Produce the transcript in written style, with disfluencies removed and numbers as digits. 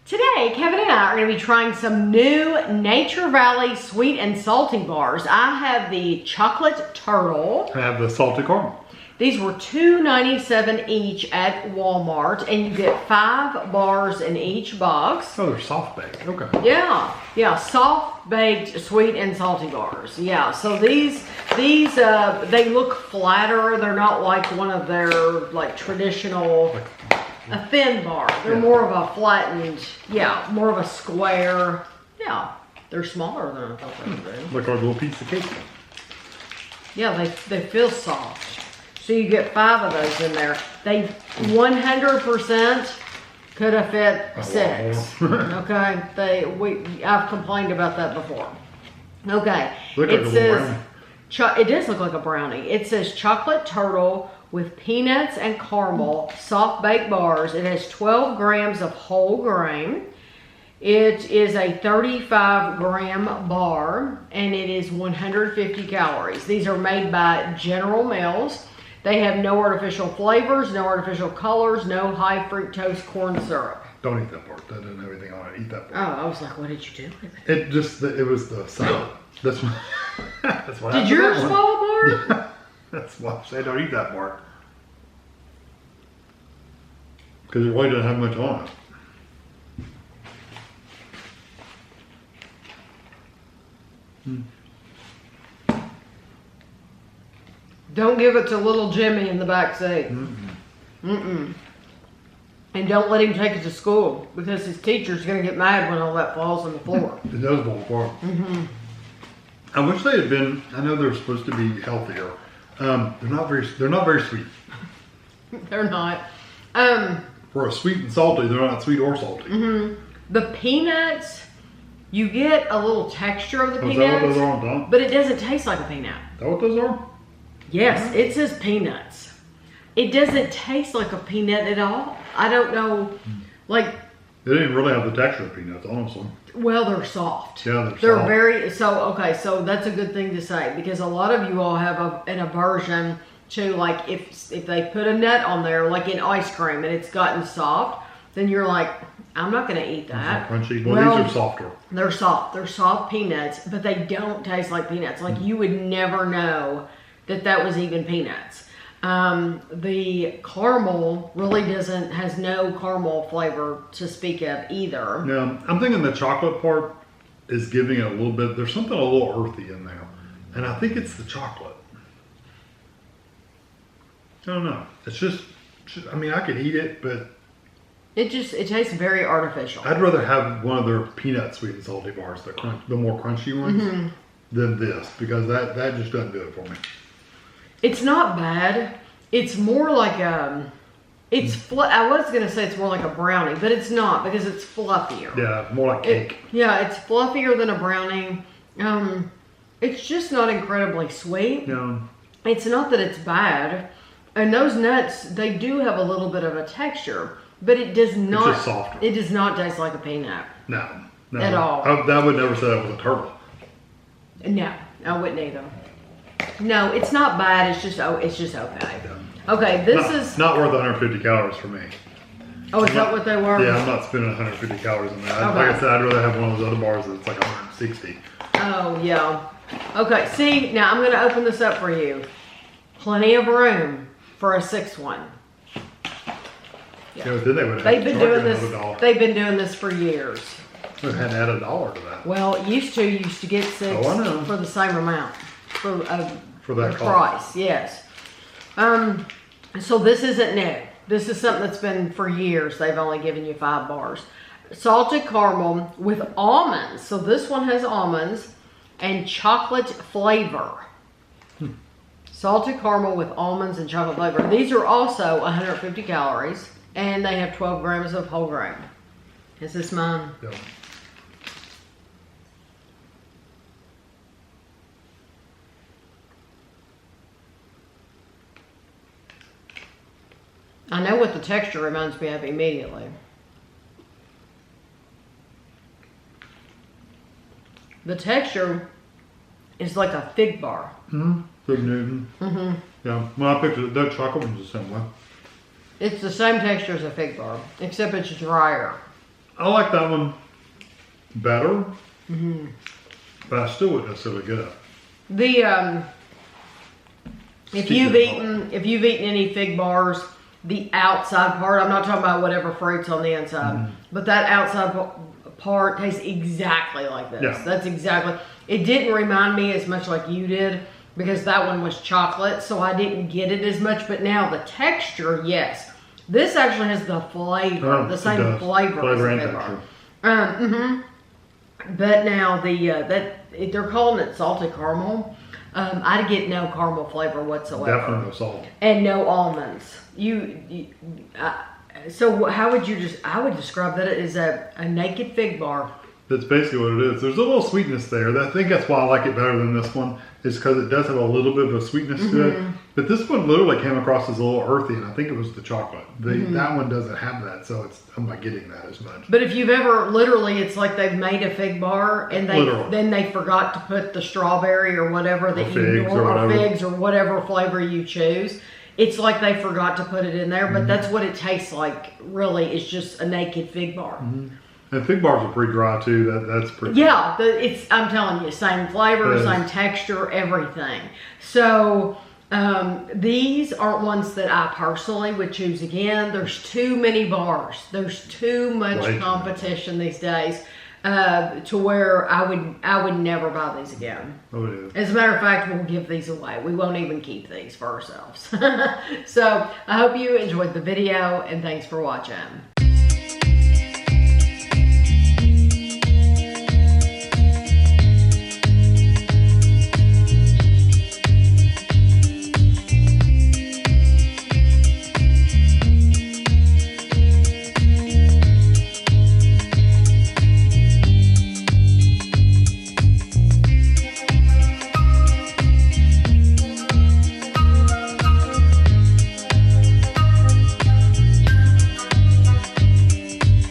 Today, Kevin and I are going to be trying some new Nature Valley sweet and salty bars. I have the chocolate turtle. I have the salted caramel. These were $2.97 each at Walmart, and you get 5 bars in each box. Oh, they're soft baked. Okay. Yeah, soft baked sweet and salty bars. Yeah, so these they look flatter. They're not like one of their like traditional. A thin bar. They're more of a flattened, more of a square. Yeah, they're smaller than I thought they would be. Like our little piece of cake. Yeah, they feel soft. So you get 5 of those in there. They 100% could have fit 6. Okay, I've complained about that before. Okay, it says it does look like a brownie. It says chocolate turtle with peanuts and caramel, soft baked bars. It has 12 grams of whole grain. It is a 35-gram bar, and it is 150 calories. These are made by General Mills. They have no artificial flavors, no artificial colors, no high fructose corn syrup. Don't eat that part. That doesn't have anything on it. Eat that part. Oh, I was like, what did you do with it? It was the salad. That's what Did yours fall apart? Yeah. That's why I say don't eat that part. Because it really doesn't have much on it. Don't give it to little Jimmy in the back seat. And don't let him take it to school because his teacher's going to get mad when all that falls on the floor. It does fall apart. I wish they had been. I know they're supposed to be healthier. They're not very sweet. They're not. For a sweet and salty, they're not sweet or salty. The peanuts, you get a little texture of the peanuts. Is that what those are on top? But it doesn't taste like a peanut. Is that what those are? Yes, it says peanuts. It doesn't taste like a peanut at all. I don't know, like. They didn't really have the texture of peanuts, honestly. Well, they're soft. Yeah, they're soft. very, so that's a good thing to say because a lot of you all have an aversion to like if they put a nut on there, like in ice cream and it's gotten soft, then you're like, I'm not going to eat that. Crunchy. Well, these are softer. They're soft. They're soft peanuts, but they don't taste like peanuts. Like you would never know that was even peanuts. The caramel really has no caramel flavor to speak of either. Yeah, I'm thinking the chocolate part is giving it a little bit, there's something a little earthy in there. And I think it's the chocolate. I don't know. It's just I mean, I could eat it, but it tastes very artificial. I'd rather have one of their peanut sweet and salty bars, the more crunchy ones, than this, because that just doesn't do it for me. It's not bad. It's more like I was gonna say it's more like a brownie, but it's not because it's fluffier. Yeah, more like cake. It's fluffier than a brownie. It's just not incredibly sweet. No. It's not that it's bad. And those nuts, they do have a little bit of a texture, but it does not. It's just softer. It does not taste like a peanut. No. At all. I would never say that was a turtle. No, I wouldn't either. No, it's not bad. It's just okay. Yeah. Okay, this is not worth 150 calories for me. Oh, is that what they were? Yeah, I'm not spending 150 calories on that. Okay. Like I said, I'd rather have one of those other bars that's like 160. Oh, yeah. Okay, see, now I'm going to open this up for you. Plenty of room for a 6th one. Yeah, but then they would have They've been doing this. $1. They've been doing this for years. They had to add $1 to that. Well, you used to get 6 for the same amount for that price. Yes. So this isn't new. This is something that's been for years. They've only given you 5 bars. Salted caramel with almonds. So this one has almonds and chocolate flavor. Salted caramel with almonds and chocolate flavor. These are also 150 calories, and they have 12 grams of whole grain. Is this mine? Yeah. I know what the texture reminds me of immediately. The texture is like a fig bar. Fig Newton. Yeah. Well, I picked it. That chocolate one's the same way. It's the same texture as a fig bar, except it's drier. I like that one better, but I still wouldn't necessarily get it. The if you've eaten any fig bars, the outside part, I'm not talking about whatever fruit's on the inside, but that outside part tastes exactly like this. Yeah. That's exactly. It didn't remind me as much like you did because that one was chocolate, so I didn't get it as much. But now the texture, yes, this actually has the flavor, the same flavor as a fig bar. But now they're calling it salted caramel. I get no caramel flavor whatsoever. Definitely no salt. And no almonds. So how would you I would describe that as a naked fig bar. That's basically what it is. There's a little sweetness there. I think that's why I like it better than this one, is because it does have a little bit of a sweetness to it. But this one literally came across as a little earthy, and I think it was the chocolate. That one doesn't have that, so I'm not getting that as much. But if you've ever, literally, it's like they've made a fig bar, and then they forgot to put the strawberry or whatever that or figs or whatever flavor you choose. It's like they forgot to put it in there, but that's what it tastes like, really. It's just a naked fig bar. And fig bars are pretty dry too. That's pretty. Yeah, I'm telling you, same flavor, same texture, everything. So these aren't ones that I personally would choose again. There's too many bars. There's too much competition these days to where I would never buy these again. Oh, it is. As a matter of fact, we'll give these away. We won't even keep these for ourselves. So I hope you enjoyed the video, and thanks for watching.